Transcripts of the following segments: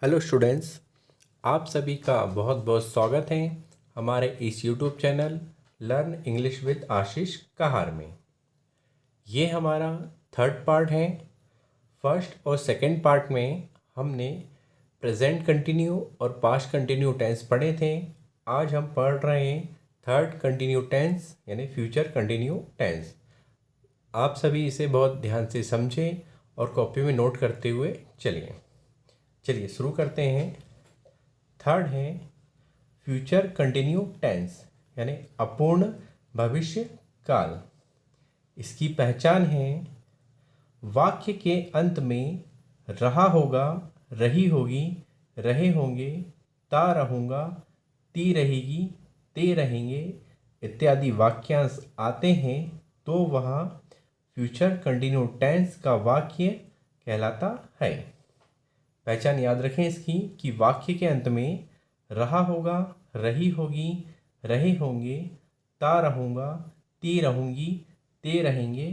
Hello students, आप सभी का बहुत बहुत स्वागत है हमारे इस YouTube channel learn English with Ashish Kahar में। ये हमारा थर्ड पार्ट है। फर्स्ट और सेकंड पार्ट में हमने प्रेजेंट कंटिन्यू और पास्ट कंटिन्यू टेंस पढ़े थे। आज हम पढ़ रहे हैं थर्ड कंटिन्यू टेंस यानी फ्यूचर कंटिन्यू टेंस। आप सभी इसे बहुत ध्यान से समझें और कॉपी में नोट करते हुए चलिए शुरू करते हैं। थर्ड है फ्यूचर कंटिन्यू टेंस यानी अपूर्ण भविष्य काल। इसकी पहचान है वाक्य के अंत में रहा होगा, रही होगी, रहे होंगे, ता रहूँगा, ती रहेगी, ते रहेंगे इत्यादि वाक्यांश आते हैं तो वह फ्यूचर कंटिन्यू टेंस का वाक्य कहलाता है। पहचान याद रखें इसकी कि वाक्य के अंत में रहा होगा, रही होगी, रहे होंगे, ता रहूँगा, ती रहूँगी, ते रहेंगे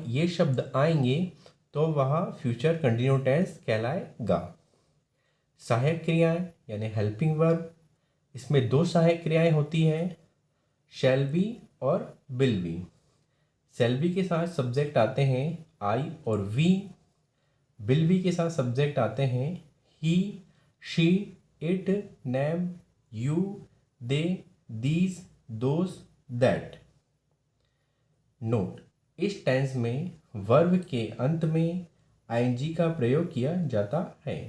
ये शब्द आएंगे तो वह फ्यूचर कंटिन्यू टेंस कहलाएगा। सहायक क्रियाएं यानी हेल्पिंग वर्ब, इसमें दो सहायक क्रियाएं होती हैं, शैल बी और विल बी। शैल बी के साथ सब्जेक्ट आते हैं आई और वी। विल बी के साथ सब्जेक्ट आते हैं he, she, it, name, you, they, these, those, that. Note, इस टेंस में वर्ब के अंत में आईएनजी का प्रयोग किया जाता है।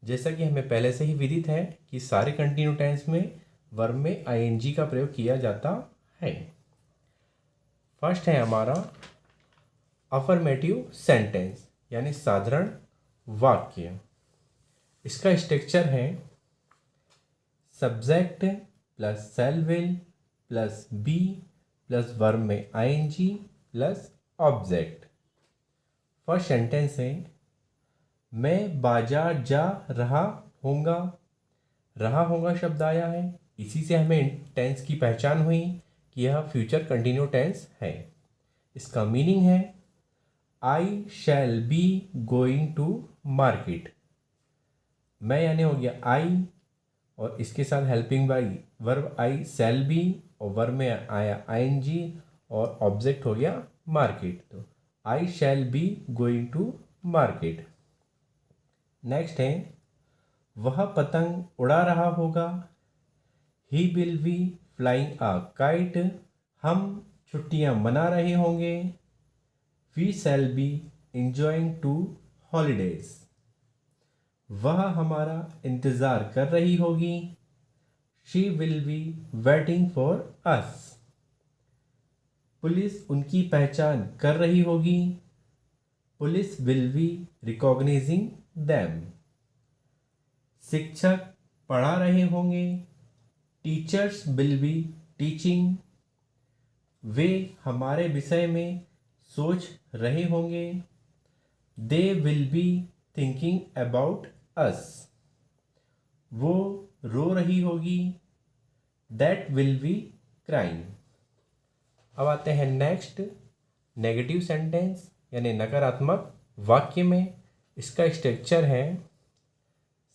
जैसा कि हमें पहले से ही विदित है कि सारे कंटिन्यू टेंस में वर्ब में आईएनजी का प्रयोग किया जाता है। फर्स्ट है हमारा अफर्मेटिव सेंटेंस यानी साधारण वाक्य। इसका स्ट्रक्चर है subject plus shall will plus be plus verb में ING plus object. First sentence है मैं बाजार जा रहा होऊंगा। रहा होगा शब्द आया है, इसी से हमें टेंस की पहचान हुई कि यह फ्यूचर कंटिन्यू टेंस है। इसका मीनिंग है I shall be going to market. मैं यानी हो गया आई और इसके साथ helping by verb I shall be और वर्ब में आया आईएनजी और ऑब्जेक्ट हो गया मार्केट। तो I shall be going to market. Next है वह पतंग उड़ा रहा होगा। He will be flying a kite. हम छुट्टियां मना रहे होंगे। We shall be enjoying to holidays. वह हमारा इंतज़ार कर रही होगी। She will be waiting for us. Police उनकी पहचान कर रही होगी। Police will be recognising them. शिक्षक पढ़ा रहे होंगे। Teachers will be teaching. वे हमारे विषय में सोच रहे होंगे। They will be thinking about us. वो रो रही होगी। That will be crying. अब आते हैं नेक्स्ट नेगेटिव सेंटेंस यानी नकारात्मक वाक्य में। इसका स्ट्रक्चर है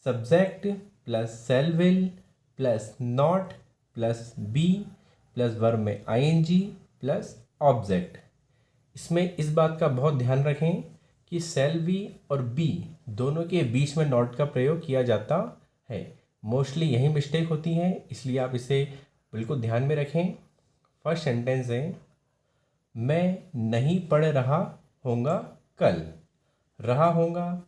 subject plus shall will plus not plus be plus verb में आईएनजी प्लस ऑब्जेक्ट। इसमें इस बात का बहुत ध्यान रखें कि शैल बी और बी दोनों के बीच में नॉट का प्रयोग किया जाता है। मोस्टली यही मिस्टेक होती है, इसलिए आप इसे बिल्कुल ध्यान में रखें। फर्स्ट सेंटेंस है मैं नहीं पढ़ रहा होऊंगा कल। रहा होगा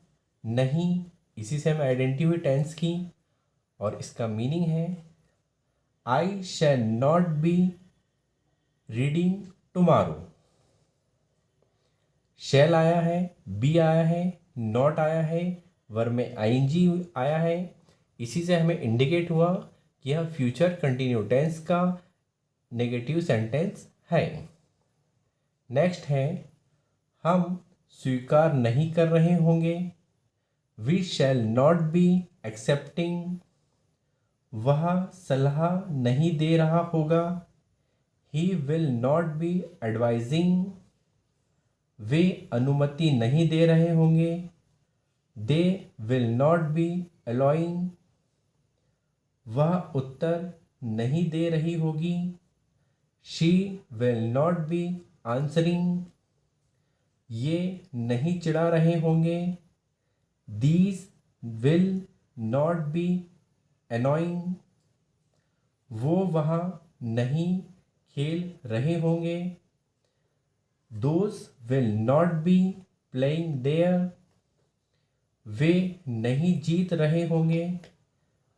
नहीं, इसी से हमें आइडेंटिटी हुई टेंस की और इसका मीनिंग है I shall not be reading tomorrow. Shall आया है, बी आया है, नॉट आया है, वर्ब में आईएनजी आया है। इसी से हमें इंडिकेट हुआ कि यह फ्यूचर कंटिन्यू टेंस का नेगेटिव सेंटेंस है। नेक्स्ट है हम स्वीकार नहीं कर रहे होंगे। We shall not be accepting. वह सलाह नहीं दे रहा होगा। He will not be advising. वे अनुमति नहीं दे रहे होंगे। They will not be allowing, वह उत्तर नहीं दे रही होगी। She will not be answering, ये नहीं चिढ़ा रहे होंगे। These will not be annoying, वो वहाँ नहीं खेल रहे होंगे। Those will not be playing there, वे नहीं जीत रहे होंगे।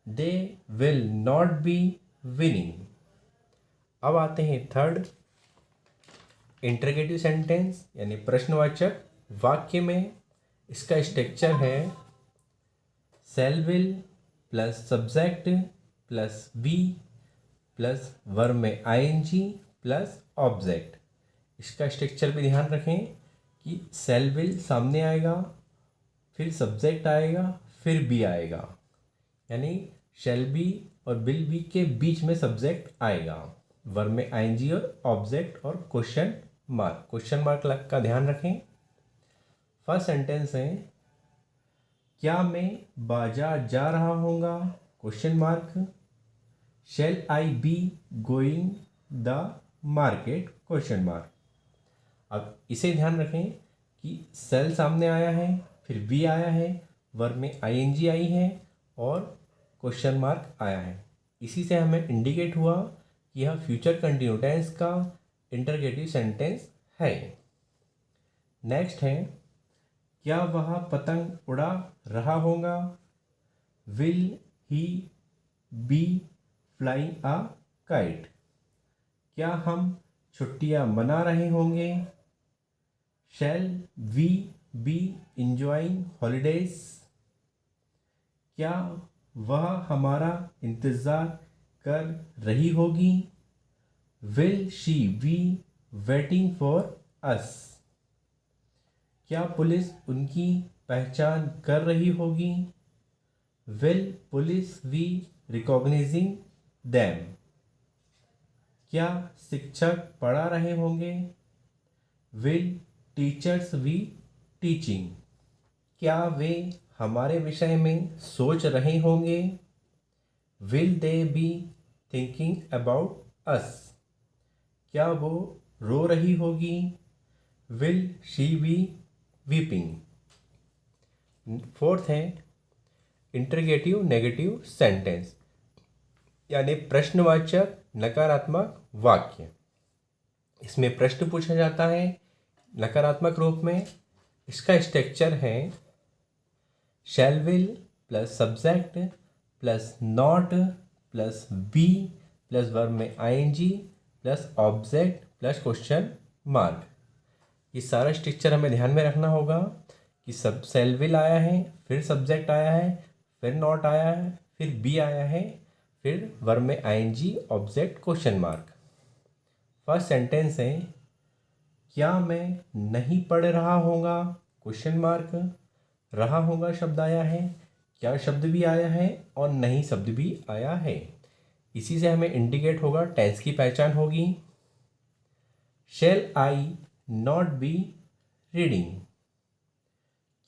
They will not be winning। अब आते हैं थर्ड, इंटरगेटिव सेंटेंस यानी प्रश्नवाचक वाक्य में। इसका स्ट्रक्चर है shall will plus subject plus be plus verb में आईएनजी प्लस ऑब्जेक्ट। इसका स्ट्रक्चर पे ध्यान रखें कि शैल विल सामने आएगा, फिर सब्जेक्ट आएगा, फिर बी आएगा, यानी शैल बी और विल बी के बीच में सब्जेक्ट आएगा। वर्ब में आईएनजी और ऑब्जेक्ट और क्वेश्चन मार्क। क्वेश्चन मार्क का ध्यान रखें। फर्स्ट सेंटेंस है क्या मैं बाजार जा रहा होगा, question mark. Shall I be going the market, question mark. अब इसे ध्यान रखें कि शैल सामने आया है, फिर बी आया है, वर्ब में आईएनजी आई है और क्वेश्चन मार्क आया है। इसी से हमें इंडिकेट हुआ कि यह फ्यूचर कंटिन्यूस टेंस का इंटरगेटिव सेंटेंस है। नेक्स्ट है क्या वह पतंग उड़ा रहा होगा, will he be flying a kite. क्या हम छुट्टियां मना रहे होंगे, shall we be enjoying holidays. क्या वह हमारा इंतज़ार कर रही होगी, will she be waiting for us. क्या पुलिस उनकी पहचान कर रही होगी, will police be recognising them. क्या शिक्षक पढ़ा रहे होंगे, विल टीचर्स बी टीचिंग। क्या वे हमारे विषय में सोच रहे होंगे, will they B thinking about अस। क्या वो रो रही होगी, will she B weeping. Fourth है इंटरगेटिव नेगेटिव सेंटेंस यानी प्रश्नवाचक नकारात्मक वाक्य। इसमें प्रश्न पूछा जाता है नकारात्मक रूप में। इसका स्ट्रक्चर है shall will plus subject plus not plus be plus verb में ING plus object plus question mark. ये सारा स्ट्रक्चर हमें ध्यान में रखना होगा कि सब शैल विल आया है, फिर सब्जेक्ट आया है, फिर नॉट आया है, फिर बी आया है, फिर वर्ब में ING object question mark. First sentence है क्या मैं नहीं पढ़ रहा होगा, क्वेश्चन मार्क। रहा होगा शब्द आया है, क्या शब्द भी आया है और नहीं शब्द भी आया है। इसी से हमें इंडिकेट होगा, टेंस की पहचान होगी। Shall I not be reading,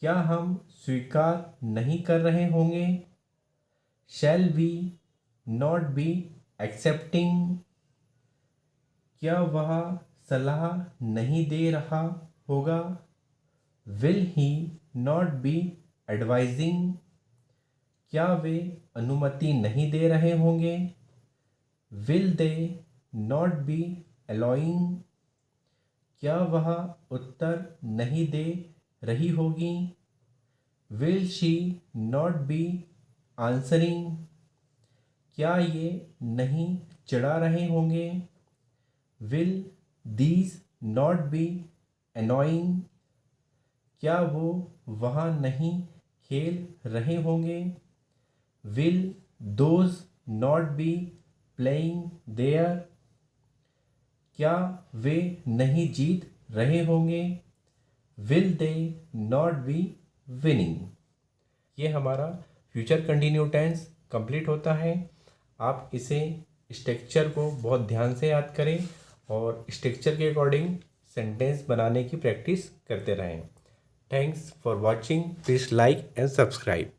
क्या हम स्वीकार नहीं कर रहे होंगे, shall we not be accepting. क्या वह सलाह नहीं दे रहा होगा, will he not be advising. क्या वे अनुमति नहीं दे रहे होंगे, will they not be allowing. क्या वह उत्तर नहीं दे रही होगी, will she not be answering. क्या ये नहीं चिढ़ा रहे होंगे, will these not be annoying. क्या वो वहाँ नहीं खेल रहे होंगे, will those not be playing there. क्या वे नहीं जीत रहे होंगे, will they not be winning. ये हमारा फ्यूचर कंटिन्यू टेंस कंप्लीट होता है। आप इसे स्ट्रक्चर को बहुत ध्यान से याद करें और स्ट्रक्चर के अकॉर्डिंग सेंटेंस बनाने की प्रैक्टिस करते रहें। Thanks for watching. Please like and subscribe.